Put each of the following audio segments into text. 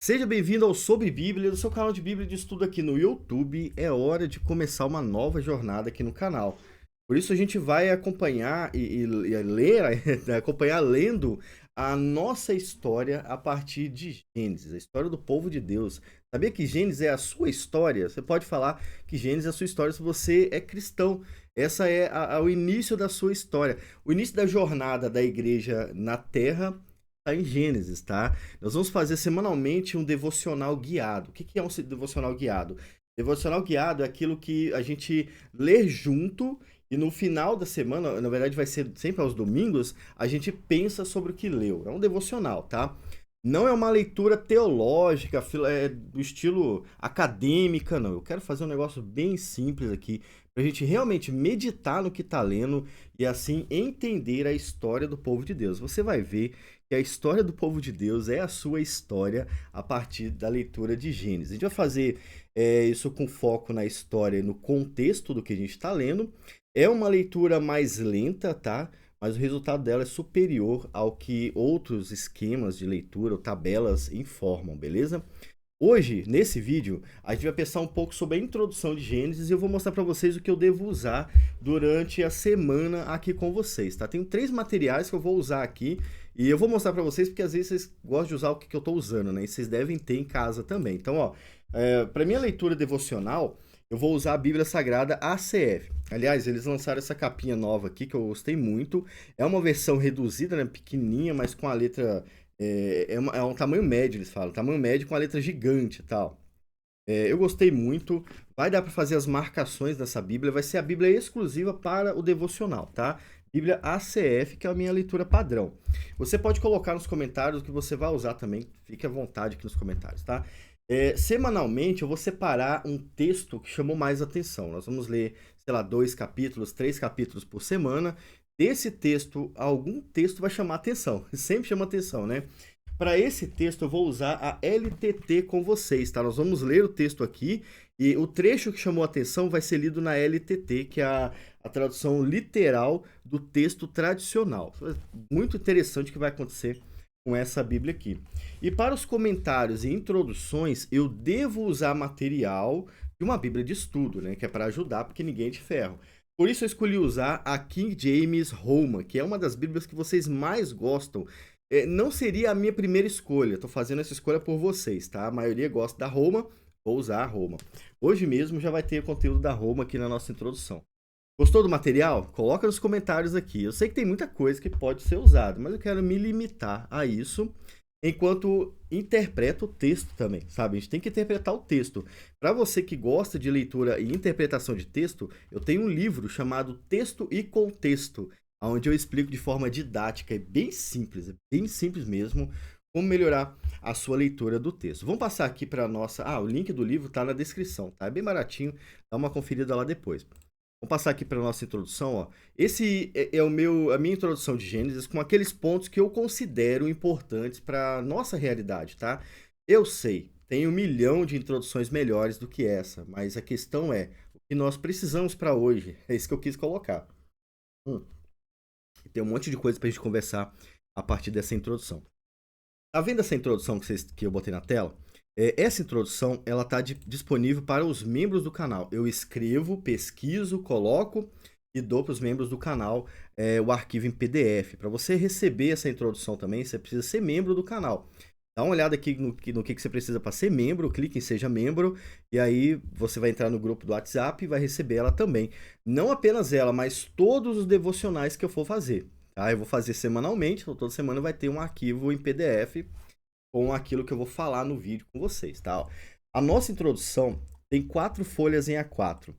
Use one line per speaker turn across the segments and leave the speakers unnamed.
Seja bem-vindo ao Sobre Bíblia, do seu canal de Bíblia de estudo aqui no YouTube. É hora de começar uma nova jornada aqui no canal. Por isso a gente vai acompanhar e ler, acompanhar lendo a nossa história a partir de Gênesis, a história do povo de Deus. Sabia que Gênesis é a sua história? Você pode falar que Gênesis é a sua história se você é cristão. Essa é o início da sua história, o início da jornada da igreja na Terra. Está em Gênesis, tá? Nós vamos fazer semanalmente um devocional guiado. O que é um devocional guiado? Devocional guiado é aquilo que a gente lê junto e no final da semana, na verdade vai ser sempre aos domingos, a gente pensa sobre o que leu. É um devocional, tá? Não é uma leitura teológica, do estilo acadêmica, não. Eu quero fazer um negócio bem simples aqui, para a gente realmente meditar no que está lendo e assim entender a história do povo de Deus. Você vai ver que a história do povo de Deus é a sua história a partir da leitura de Gênesis. A gente vai fazer isso com foco na história e no contexto do que a gente está lendo. É uma leitura mais lenta, tá? Mas o resultado dela é superior ao que outros esquemas de leitura ou tabelas informam, beleza? Hoje, nesse vídeo, a gente vai pensar um pouco sobre a introdução de Gênesis e eu vou mostrar para vocês o que eu devo usar durante a semana aqui com vocês, tá? Tenho 3 materiais que eu vou usar aqui e eu vou mostrar para vocês porque às vezes vocês gostam de usar o que eu estou usando, né? E vocês devem ter em casa também. Então, ó, para minha leitura devocional, eu vou usar a Bíblia Sagrada ACF. Aliás, eles lançaram essa capinha nova aqui que eu gostei muito. É uma versão reduzida, né? Pequenininha, mas com a letra é um tamanho médio, eles falam. Tamanho médio com a letra gigante e tal. Eu gostei muito. Vai dar para fazer as marcações dessa Bíblia. Vai ser a Bíblia exclusiva para o devocional, tá? Bíblia ACF, que é a minha leitura padrão. Você pode colocar nos comentários o que você vai usar também. Fique à vontade aqui nos comentários, tá? Semanalmente eu vou separar um texto que chamou mais atenção. Nós vamos ler, sei lá, 2 capítulos, 3 capítulos por semana. Desse texto, algum texto vai chamar atenção. Sempre chama atenção, né? Para esse texto, eu vou usar a LTT com vocês, tá? Nós vamos ler o texto aqui e o trecho que chamou atenção vai ser lido na LTT, que é a tradução literal do texto tradicional. Muito interessante o que vai acontecer com essa Bíblia aqui. E para os comentários e introduções, eu devo usar material de uma Bíblia de estudo, né? Que é para ajudar, porque ninguém é de ferro. Por isso eu escolhi usar a King James Roma, que é uma das Bíblias que vocês mais gostam. Não seria a minha primeira escolha, estou fazendo essa escolha por vocês, tá? A maioria gosta da Roma, vou usar a Roma. Hoje mesmo já vai ter conteúdo da Roma aqui na nossa introdução. Gostou do material? Coloca nos comentários aqui. Eu sei que tem muita coisa que pode ser usada, mas eu quero me limitar a isso enquanto interpreta o texto também, sabe? A gente tem que interpretar o texto. Para você que gosta de leitura e interpretação de texto, eu tenho um livro chamado Texto e Contexto, onde eu explico de forma didática e bem simples mesmo, como melhorar a sua leitura do texto. Vamos passar aqui para a nossa... o link do livro está na descrição, tá? É bem baratinho, dá uma conferida lá depois. Vamos passar aqui para a nossa introdução, ó. Esse é a minha introdução de Gênesis com aqueles pontos que eu considero importantes para a nossa realidade, tá? Eu sei, tem 1 milhão de introduções melhores do que essa, mas a questão é o que nós precisamos para hoje. É isso que eu quis colocar. Tem um monte de coisa para a gente conversar a partir dessa introdução. Tá vendo essa introdução que eu botei na tela? Essa introdução ela está disponível para os membros do canal. Eu escrevo, pesquiso, coloco e dou para os membros do canal o arquivo em PDF. Para você receber essa introdução também, você precisa ser membro do canal. Dá uma olhada aqui no que você precisa para ser membro, clique em Seja Membro e aí você vai entrar no grupo do WhatsApp e vai receber ela também. Não apenas ela, mas todos os devocionais que eu for fazer. Tá? Eu vou fazer semanalmente, então toda semana vai ter um arquivo em PDF com aquilo que eu vou falar no vídeo com vocês, tá? A nossa introdução tem 4 folhas em A4,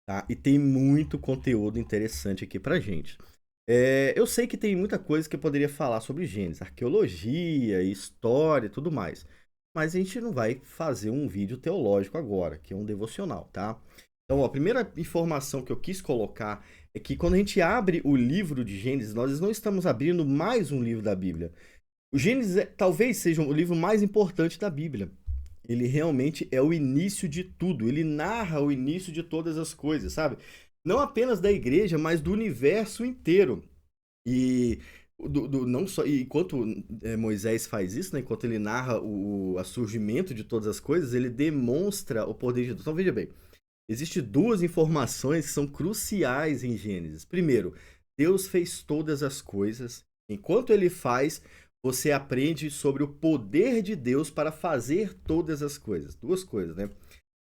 tá? E tem muito conteúdo interessante aqui pra gente. Eu sei que tem muita coisa que eu poderia falar sobre Gênesis, arqueologia, história e tudo mais. Mas a gente não vai fazer um vídeo teológico agora, que é um devocional, tá? Então, ó, a primeira informação que eu quis colocar é que quando a gente abre o livro de Gênesis, nós não estamos abrindo mais um livro da Bíblia. O Gênesis talvez seja o livro mais importante da Bíblia. Ele realmente é o início de tudo. Ele narra o início de todas as coisas, sabe? Não apenas da igreja, mas do universo inteiro. E Não só, e enquanto Moisés faz isso, né, enquanto ele narra o surgimento de todas as coisas, ele demonstra o poder de Deus. Então veja bem, existem duas informações que são cruciais em Gênesis. Primeiro, Deus fez todas as coisas. Enquanto ele faz, você aprende sobre o poder de Deus para fazer todas as coisas. Duas coisas, né?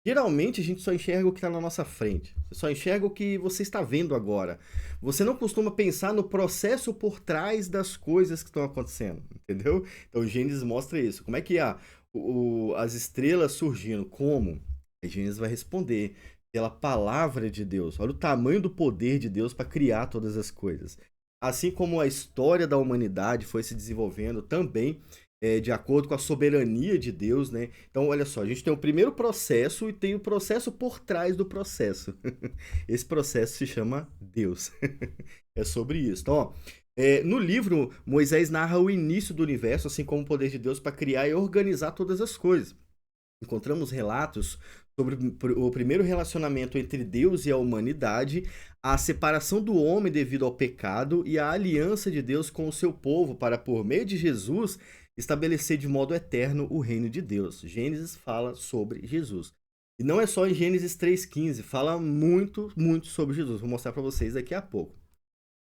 Geralmente a gente só enxerga o que está na nossa frente. Você só enxerga o que você está vendo agora. Você não costuma pensar no processo por trás das coisas que estão acontecendo, entendeu? Então Gênesis mostra isso. Como é que as estrelas surgindo? Como? A Gênesis vai responder pela palavra de Deus. Olha o tamanho do poder de Deus para criar todas as coisas. Assim como a história da humanidade foi se desenvolvendo também de acordo com a soberania de Deus, né? Então, olha só, a gente tem o primeiro processo e tem o processo por trás do processo. Esse processo se chama Deus. É sobre isso. Então, ó, no livro, Moisés narra o início do universo, assim como o poder de Deus para criar e organizar todas as coisas. Encontramos relatos sobre o primeiro relacionamento entre Deus e a humanidade, a separação do homem devido ao pecado e a aliança de Deus com o seu povo para, por meio de Jesus, estabelecer de modo eterno o reino de Deus. Gênesis fala sobre Jesus. E não é só em Gênesis 3,15, fala muito, muito sobre Jesus. Vou mostrar para vocês daqui a pouco.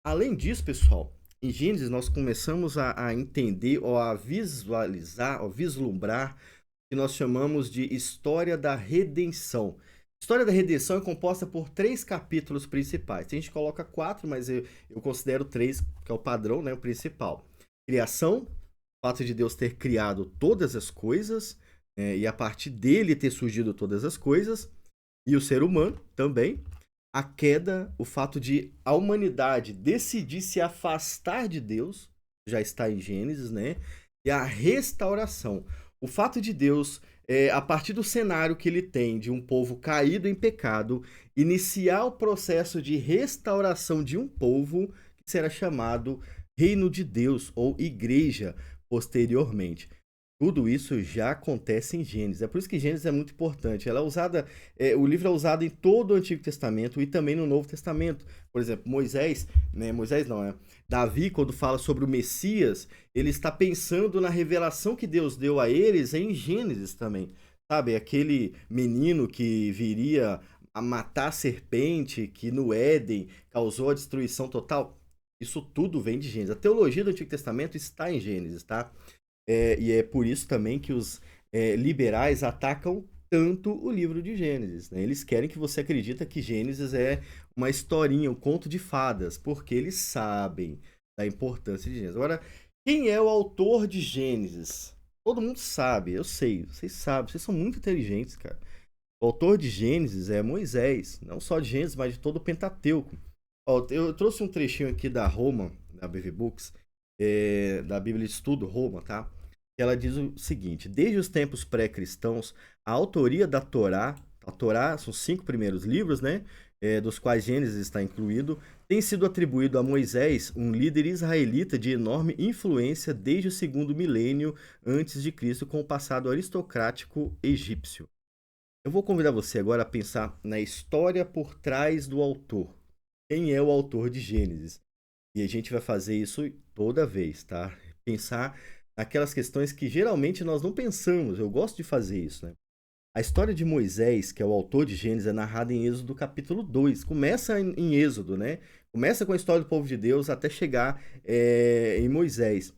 Além disso, pessoal, em Gênesis nós começamos a entender ou a visualizar, ou vislumbrar que nós chamamos de História da Redenção. História da Redenção é composta por 3 capítulos principais. Tem gente que coloca 4, mas eu considero 3, que é o padrão, né, o principal. Criação, o fato de Deus ter criado todas as coisas, e a partir dele ter surgido todas as coisas, e o ser humano também. A queda, o fato de a humanidade decidir se afastar de Deus, já está em Gênesis, né? E a restauração. O fato de Deus, a partir do cenário que ele tem de um povo caído em pecado, iniciar o processo de restauração de um povo que será chamado Reino de Deus ou Igreja posteriormente. Tudo isso já acontece em Gênesis. É por isso que Gênesis é muito importante. Ela é usada, o livro é usado em todo o Antigo Testamento e também no Novo Testamento. Por exemplo, Davi, quando fala sobre o Messias, ele está pensando na revelação que Deus deu a eles em Gênesis também. Sabe, aquele menino que viria a matar a serpente, que no Éden causou a destruição total. Isso tudo vem de Gênesis. A teologia do Antigo Testamento está em Gênesis, tá? E é por isso também que os liberais atacam tanto o livro de Gênesis, né? Eles querem que você acredite que Gênesis é uma historinha, um conto de fadas, porque eles sabem da importância de Gênesis. Agora, quem é o autor de Gênesis? Todo mundo sabe, eu sei, vocês sabem, vocês são muito inteligentes, cara. O autor de Gênesis é Moisés, não só de Gênesis, mas de todo o Pentateuco. Ó, eu trouxe um trechinho aqui da Roma, da BV Books, da Bíblia de Estudo Roma, tá? Ela diz o seguinte: desde os tempos pré-cristãos, a autoria da Torá, a Torá são 5 primeiros livros, né? Dos quais Gênesis está incluído, tem sido atribuído a Moisés, um líder israelita de enorme influência desde o 2º milênio antes de Cristo, com o passado aristocrático egípcio. Eu vou convidar você agora a pensar na história por trás do autor. Quem é o autor de Gênesis? E a gente vai fazer isso toda vez, tá? Pensar naquelas questões que geralmente nós não pensamos. Eu gosto de fazer isso, né? A história de Moisés, que é o autor de Gênesis, é narrada em Êxodo capítulo 2. Começa em Êxodo, né? Começa com a história do povo de Deus até chegar em Moisés.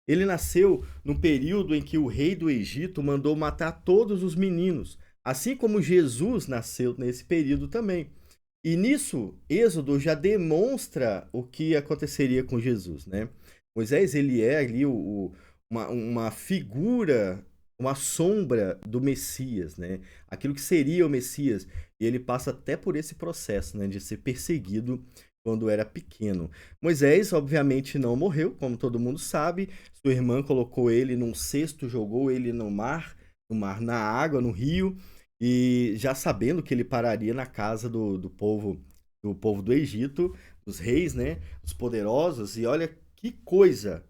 Ele nasceu no período em que o rei do Egito mandou matar todos os meninos, assim como Jesus nasceu nesse período também. E nisso, Êxodo já demonstra o que aconteceria com Jesus, né? Moisés, ele é ali uma figura, uma sombra do Messias, né? Aquilo que seria o Messias. E ele passa até por esse processo, né? De ser perseguido quando era pequeno. Moisés, obviamente, não morreu, como todo mundo sabe. Sua irmã colocou ele num cesto, jogou ele no mar, na água, no rio. E já sabendo que ele pararia na casa do povo do Egito, dos reis, né? Os poderosos. E olha que coisa!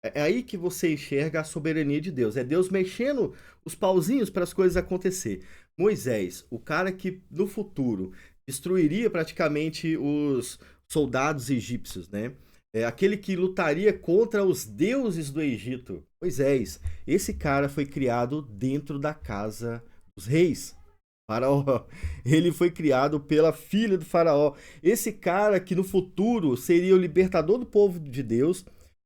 É aí que você enxerga a soberania de Deus. É Deus mexendo os pauzinhos para as coisas acontecer. Moisés, o cara que no futuro destruiria praticamente os soldados egípcios, né? aquele que lutaria contra os deuses do Egito, Moisés. Esse cara foi criado dentro da casa dos reis. Faraó. Ele foi criado pela filha do faraó. Esse cara que no futuro seria o libertador do povo de Deus,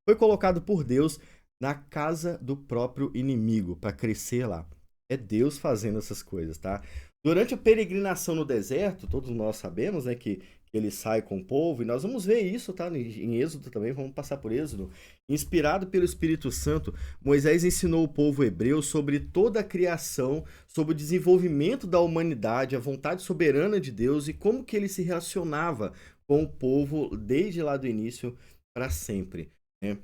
foi colocado por Deus na casa do próprio inimigo para crescer lá. É Deus fazendo essas coisas, tá? Durante a peregrinação no deserto, todos nós sabemos, né, que ele sai com o povo, e nós vamos ver isso, tá? Em Êxodo também, vamos passar por Êxodo. Inspirado pelo Espírito Santo, Moisés ensinou o povo hebreu sobre toda a criação, sobre o desenvolvimento da humanidade, a vontade soberana de Deus e como que ele se relacionava com o povo desde lá do início para sempre, né?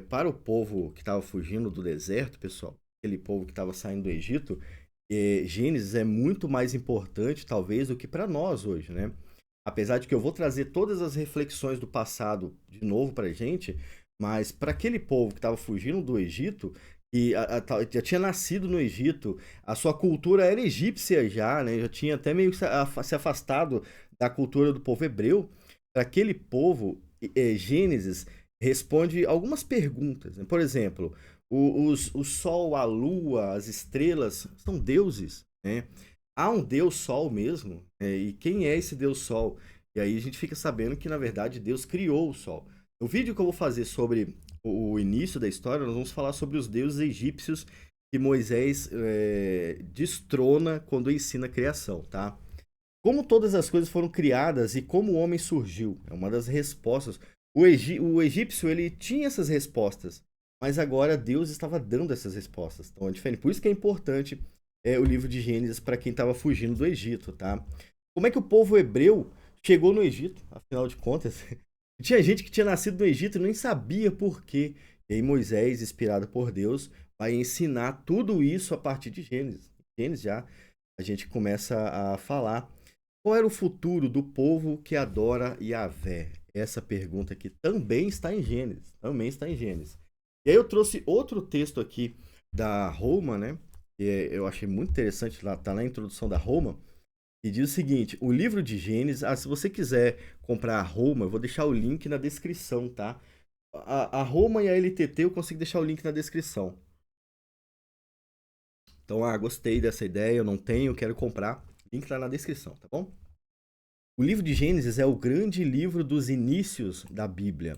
Para o povo que estava fugindo do deserto, pessoal, aquele povo que estava saindo do Egito, Gênesis é muito mais importante, talvez, do que para nós hoje, né? Apesar de que eu vou trazer todas as reflexões do passado de novo para a gente, mas para aquele povo que estava fugindo do Egito, e já tinha nascido no Egito, a sua cultura era egípcia já, né? Já tinha até meio que se afastado da cultura do povo hebreu. Para aquele povo, Gênesis responde algumas perguntas, né? Por exemplo, o sol, a lua, as estrelas são deuses, né? Há um Deus Sol mesmo, e quem é esse Deus Sol? E aí a gente fica sabendo que, na verdade, Deus criou o Sol. No vídeo que eu vou fazer sobre o início da história, nós vamos falar sobre os deuses egípcios que Moisés destrona quando ensina a criação, tá? Como todas as coisas foram criadas e como o homem surgiu? É uma das respostas. O egípcio, ele tinha essas respostas, mas agora Deus estava dando essas respostas. Então é diferente. Por isso que é importante o livro de Gênesis para quem estava fugindo do Egito, tá? Como é que o povo hebreu chegou no Egito, afinal de contas? Tinha gente que tinha nascido no Egito e nem sabia por quê. E aí Moisés, inspirado por Deus, vai ensinar tudo isso a partir de Gênesis. Gênesis já a gente começa a falar qual era o futuro do povo que adora Yahvé. Essa pergunta aqui também está em Gênesis, também está em Gênesis. E aí eu trouxe outro texto aqui da Roma, né? Eu achei muito interessante, tá na introdução da Roma, e diz o seguinte: o livro de Gênesis, se você quiser comprar a Roma, eu vou deixar o link na descrição, tá? A Roma e a LTT eu consigo deixar o link na descrição. Então, gostei dessa ideia, eu não tenho, quero comprar, link tá na descrição, tá bom? O livro de Gênesis é o grande livro dos inícios da Bíblia.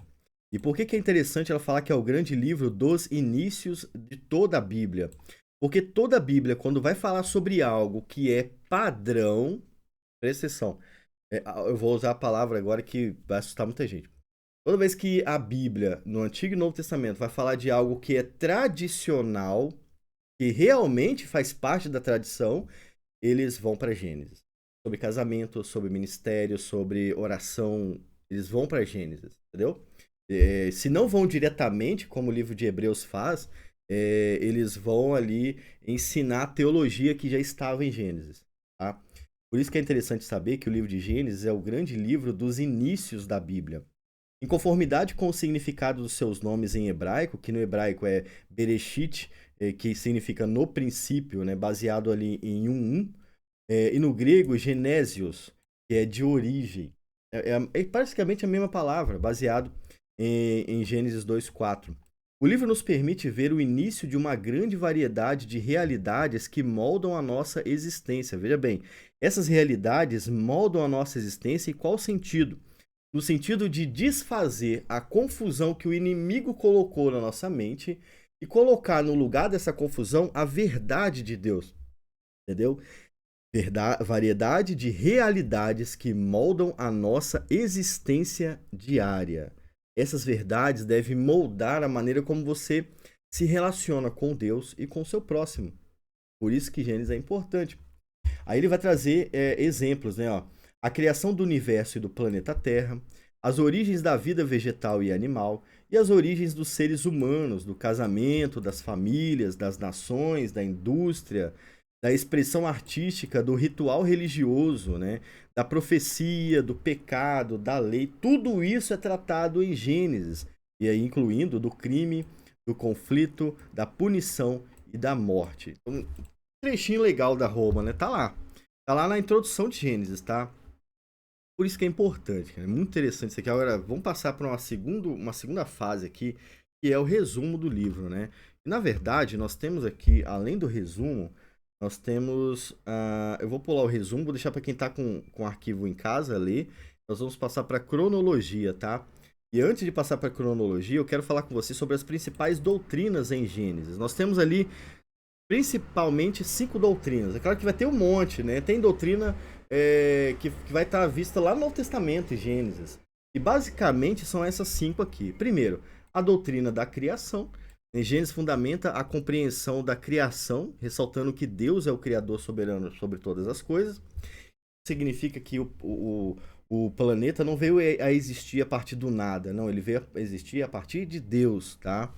E por que é interessante ela falar que é o grande livro dos inícios de toda a Bíblia? Porque toda a Bíblia, quando vai falar sobre algo que é padrão, presta atenção, eu vou usar a palavra agora que vai assustar muita gente. Toda vez que a Bíblia, no Antigo e Novo Testamento, vai falar de algo que é tradicional, que realmente faz parte da tradição, eles vão para Gênesis. Sobre casamento, sobre ministério, sobre oração, eles vão para Gênesis, entendeu? Se não vão diretamente, como o livro de Hebreus faz, eles vão ali ensinar a teologia que já estava em Gênesis, tá? Por isso que é interessante saber que o livro de Gênesis é o grande livro dos inícios da Bíblia. Em conformidade com o significado dos seus nomes em hebraico, que no hebraico é Bereshit, que significa no princípio, né, baseado ali em e no grego Genésios, que é de origem. É praticamente a mesma palavra, baseado em Gênesis 2:4. O livro nos permite ver o início de uma grande variedade de realidades que moldam a nossa existência. Veja bem, essas realidades moldam a nossa existência em qual sentido? No sentido de desfazer a confusão que o inimigo colocou na nossa mente e colocar no lugar dessa confusão a verdade de Deus. Entendeu? Variedade de realidades que moldam a nossa existência diária. Essas verdades devem moldar a maneira como você se relaciona com Deus e com o seu próximo. Por isso que Gênesis é importante. Aí ele vai trazer exemplos, né? Ó, a criação do universo e do planeta Terra, as origens da vida vegetal e animal e as origens dos seres humanos, do casamento, das famílias, das nações, da indústria, da expressão artística, do ritual religioso, né? Da profecia, do pecado, da lei. Tudo isso é tratado em Gênesis, e aí incluindo do crime, do conflito, da punição e da morte. Então, um trechinho legal da Roma, né? Tá lá. Tá lá na introdução de Gênesis, tá? Por isso que é importante, cara. É muito interessante isso aqui. Agora, vamos passar para uma segunda fase aqui, que é o resumo do livro, né? E, na verdade, nós temos aqui, além do resumo, nós temos. Eu vou pular o resumo, vou deixar para quem está com o arquivo em casa ler. Nós vamos passar para cronologia, tá? E antes de passar para cronologia, eu quero falar com você sobre as principais doutrinas em Gênesis. Nós temos ali principalmente 5 doutrinas. É claro que vai ter um monte, né? Tem doutrina que vai estar vista lá no Novo Testamento, em Gênesis. E basicamente são essas 5 aqui. Primeiro, a doutrina da criação. Em Gênesis fundamenta a compreensão da criação, ressaltando que Deus é o Criador soberano sobre todas as coisas. Significa que o planeta não veio a existir a partir do nada, não, ele veio a existir a partir de Deus, tá?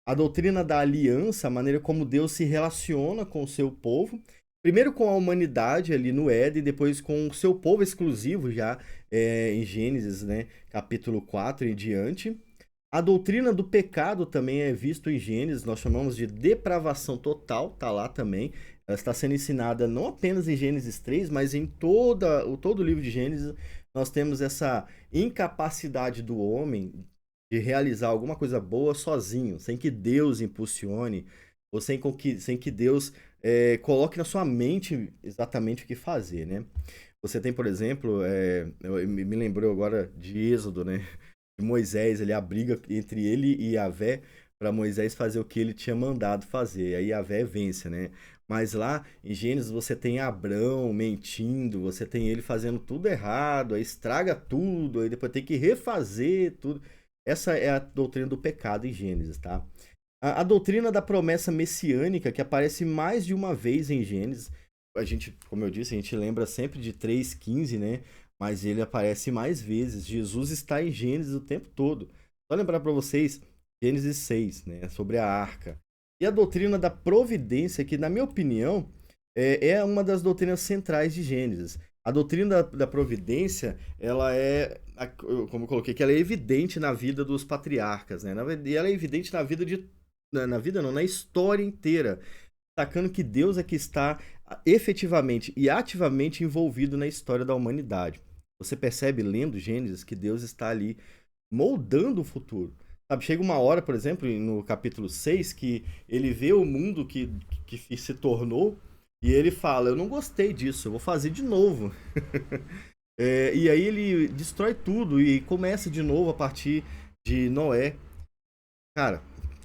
A doutrina da aliança, a maneira como Deus se relaciona com o seu povo, primeiro com a humanidade ali no Éden, depois com o seu povo exclusivo já em Gênesis, né, capítulo 4 e diante. A doutrina do pecado também é visto em Gênesis, nós chamamos de depravação total, tá lá também. Ela está sendo ensinada não apenas em Gênesis 3, mas em todo o livro de Gênesis. Nós temos essa incapacidade do homem de realizar alguma coisa boa sozinho, sem que Deus impulsione, ou sem que Deus coloque na sua mente exatamente o que fazer, né? Você tem, por exemplo, me lembrou agora de Êxodo, né? De Moisés, a briga entre ele e Yahvé para Moisés fazer o que ele tinha mandado fazer. Aí Yahvé vence, né? Mas lá em Gênesis você tem Abrão mentindo, você tem ele fazendo tudo errado, aí estraga tudo, aí depois tem que refazer tudo. Essa é a doutrina do pecado em Gênesis, tá? A doutrina da promessa messiânica, que aparece mais de uma vez em Gênesis. A gente, como eu disse, a gente lembra sempre de 3:15, né? Mas ele aparece mais vezes. Jesus está em Gênesis o tempo todo. Só lembrar para vocês, Gênesis 6, né? Sobre a arca. E a doutrina da providência, que, na minha opinião, é uma das doutrinas centrais de Gênesis. A doutrina da providência, ela como eu coloquei, que ela é evidente na vida dos patriarcas, né? E ela é evidente na vida na vida não, na história inteira, destacando que Deus é que está efetivamente e ativamente envolvido na história da humanidade. Você percebe, lendo Gênesis, que Deus está ali moldando o futuro. Sabe, chega uma hora, por exemplo, no capítulo 6, que ele vê o mundo que se tornou e ele fala, eu não gostei disso, eu vou fazer de novo. E aí ele destrói tudo e começa de novo a partir de Noé. Cara,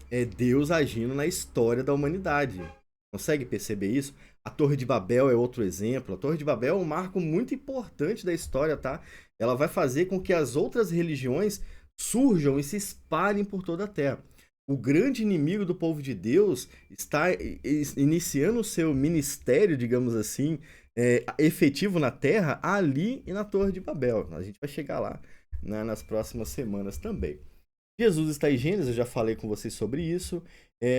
é Deus agindo na história da humanidade. Consegue perceber isso? A Torre de Babel é outro exemplo. A Torre de Babel é um marco muito importante da história, tá? Ela vai fazer com que as outras religiões surjam e se espalhem por toda a terra. O grande inimigo do povo de Deus está iniciando o seu ministério, digamos assim, efetivo na terra, ali e na Torre de Babel. A gente vai chegar lá, né, nas próximas semanas também. Jesus está em Gênesis, eu já falei com vocês sobre isso.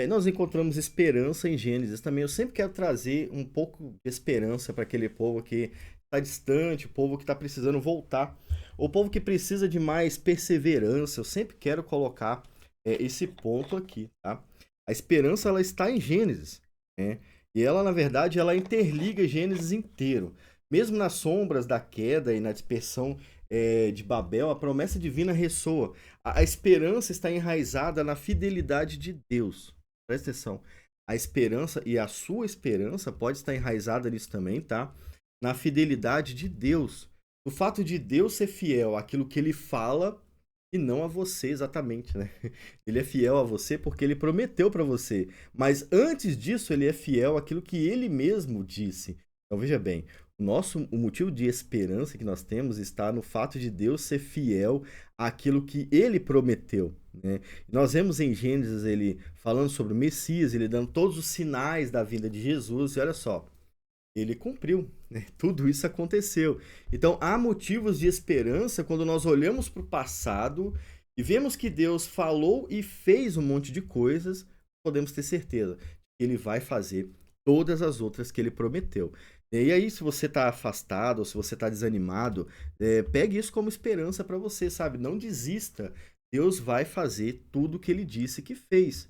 Nós encontramos esperança em Gênesis também. Eu sempre quero trazer um pouco de esperança para aquele povo que está distante, o povo que está precisando voltar, o povo que precisa de mais perseverança. Eu sempre quero colocar esse ponto aqui, tá? A esperança, ela está em Gênesis, né? E ela, na verdade, ela interliga Gênesis inteiro. Mesmo nas sombras da queda e na dispersão de Babel, a promessa divina ressoa. A esperança está enraizada na fidelidade de Deus. Presta atenção. A esperança e a sua esperança pode estar enraizada nisso também, tá? Na fidelidade de Deus. O fato de Deus ser fiel àquilo que ele fala e não a você exatamente, né? Ele é fiel a você porque ele prometeu para você. Mas antes disso, ele é fiel àquilo que ele mesmo disse. Então veja bem, o motivo de esperança que nós temos está no fato de Deus ser fiel àquilo que ele prometeu, né? Nós vemos em Gênesis ele falando sobre o Messias, ele dando todos os sinais da vinda de Jesus, e olha só, ele cumpriu, né? Tudo isso aconteceu. Então há motivos de esperança quando nós olhamos para o passado e vemos que Deus falou e fez um monte de coisas, podemos ter certeza que ele vai fazer todas as outras que ele prometeu. E aí, se você está afastado ou se você está desanimado, pegue isso como esperança para você, sabe? Não desista. Deus vai fazer tudo que ele disse que fez.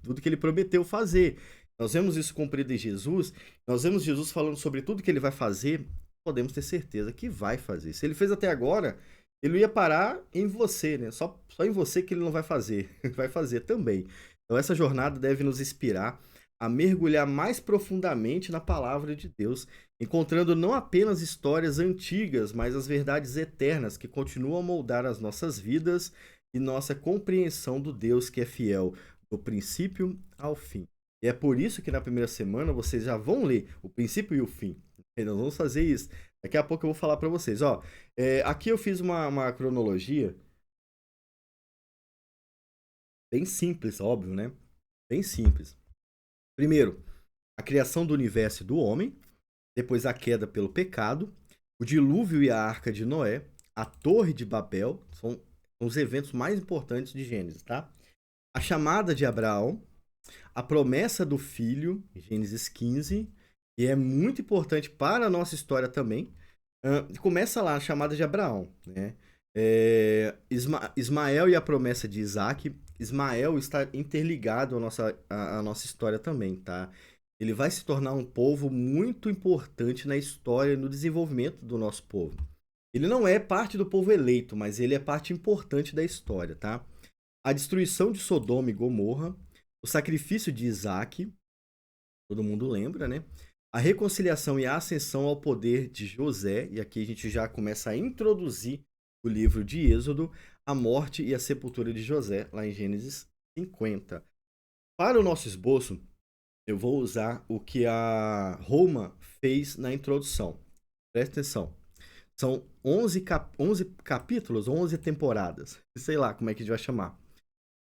Tudo que ele prometeu fazer. Nós vemos isso cumprido em Jesus. Nós vemos Jesus falando sobre tudo que ele vai fazer podemos ter certeza que vai fazer. Se ele fez até agora, ele não ia parar em você, né? Só em você que ele não vai fazer. Ele vai fazer também. Então essa jornada deve nos inspirar a mergulhar mais profundamente na palavra de Deus, encontrando não apenas histórias antigas, mas as verdades eternas que continuam a moldar as nossas vidas e nossa compreensão do Deus que é fiel do princípio ao fim. E é por isso que na primeira semana vocês já vão ler o princípio e o fim. E nós vamos fazer isso. Daqui a pouco eu vou falar para vocês. Ó, aqui eu fiz uma cronologia bem simples, óbvio, né? Bem simples. Primeiro, a criação do universo e do homem. Depois, a queda pelo pecado. O dilúvio e a arca de Noé. A torre de Babel. São os eventos mais importantes de Gênesis, tá? A chamada de Abraão. A promessa do filho, Gênesis 15. E é muito importante para a nossa história também. Começa lá a chamada de Abraão, né? Ismael e a promessa de Isaac. Ismael está interligado à nossa história também, tá? Ele vai se tornar um povo muito importante na história e no desenvolvimento do nosso povo. Ele não é parte do povo eleito, mas ele é parte importante da história, tá? A destruição de Sodoma e Gomorra, o sacrifício de Isaac, todo mundo lembra, né? A reconciliação e a ascensão ao poder de José, e aqui a gente já começa a introduzir o livro de Êxodo, a morte e a sepultura de José, lá em Gênesis 50. Para o nosso esboço, eu vou usar o que a Roma fez na introdução. Presta atenção. São 11 capítulos, 11 temporadas. Sei lá como é que a gente vai chamar.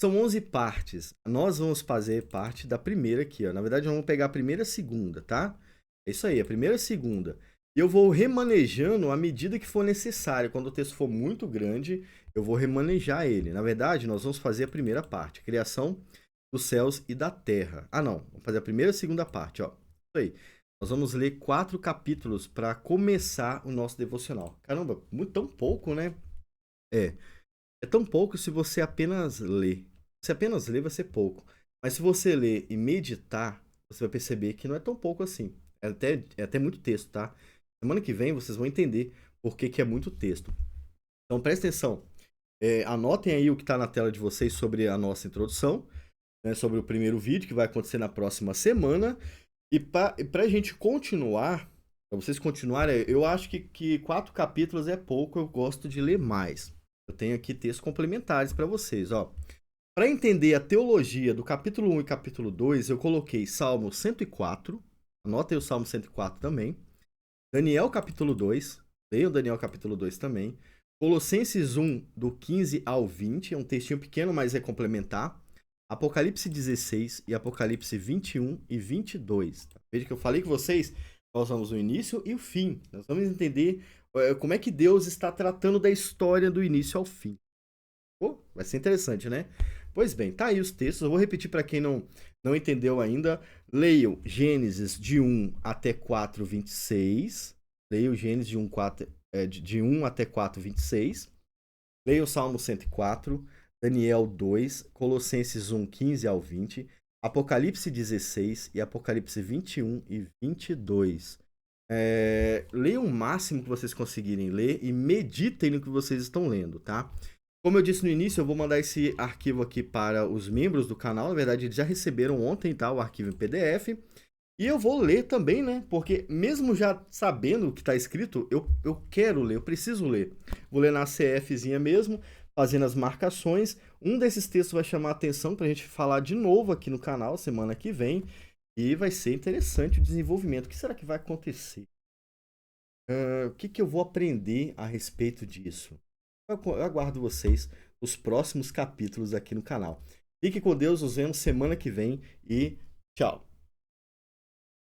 São 11 partes. Nós vamos fazer parte da primeira aqui, ó. Na verdade, vamos pegar a primeira e a segunda, tá? É isso aí, a primeira e a segunda. E eu vou remanejando à medida que for necessário. Quando o texto for muito grande, eu vou remanejar ele. Na verdade, nós vamos fazer a primeira parte. Criação dos céus e da terra. Ah, não. Vamos fazer a primeira e a segunda parte, ó. Isso aí. Nós vamos ler 4 capítulos para começar o nosso devocional. Caramba, tão pouco, né? É tão pouco se você apenas ler. Se apenas ler, vai ser pouco. Mas se você ler e meditar, você vai perceber que não é tão pouco assim. É até muito texto, tá? Semana que vem vocês vão entender por que é muito texto. Então presta atenção. Anotem aí o que está na tela de vocês sobre a nossa introdução, né, sobre o primeiro vídeo que vai acontecer na próxima semana. E para a gente continuar, para vocês continuarem, eu acho que 4 capítulos é pouco, eu gosto de ler mais. Eu tenho aqui textos complementares para vocês, ó. Para entender a teologia do capítulo 1 e capítulo 2, eu coloquei Salmo 104, anotem o Salmo 104 também, Daniel capítulo 2, leiam Daniel capítulo 2 também, Colossenses 1, do 15 ao 20, é um textinho pequeno, mas é complementar, Apocalipse 16 e Apocalipse 21 e 22. Veja que eu falei com vocês, nós vamos no início e o fim. Nós vamos entender como é que Deus está tratando da história do início ao fim. Pô, vai ser interessante, né? Pois bem, tá aí os textos. Eu vou repetir para quem não entendeu ainda. Leiam Gênesis de 1 até 4, 26. Leiam Gênesis de 1 até 4, 26. Leiam o Salmo 104, Daniel 2, Colossenses 1, 15 ao 20, Apocalipse 16 e Apocalipse 21 e 22. Leiam o máximo que vocês conseguirem ler e meditem no que vocês estão lendo, tá? Como eu disse no início, eu vou mandar esse arquivo aqui para os membros do canal. Na verdade, eles já receberam ontem, tá? O arquivo em PDF. E eu vou ler também, né? Porque mesmo já sabendo o que está escrito, eu quero ler, eu preciso ler. Vou ler na CFzinha mesmo, fazendo as marcações. Um desses textos vai chamar a atenção para a gente falar de novo aqui no canal semana que vem. E vai ser interessante o desenvolvimento. O que será que vai acontecer? O que eu vou aprender a respeito disso? Eu aguardo vocês nos próximos capítulos aqui no canal. Fique com Deus, nos vemos semana que vem e tchau!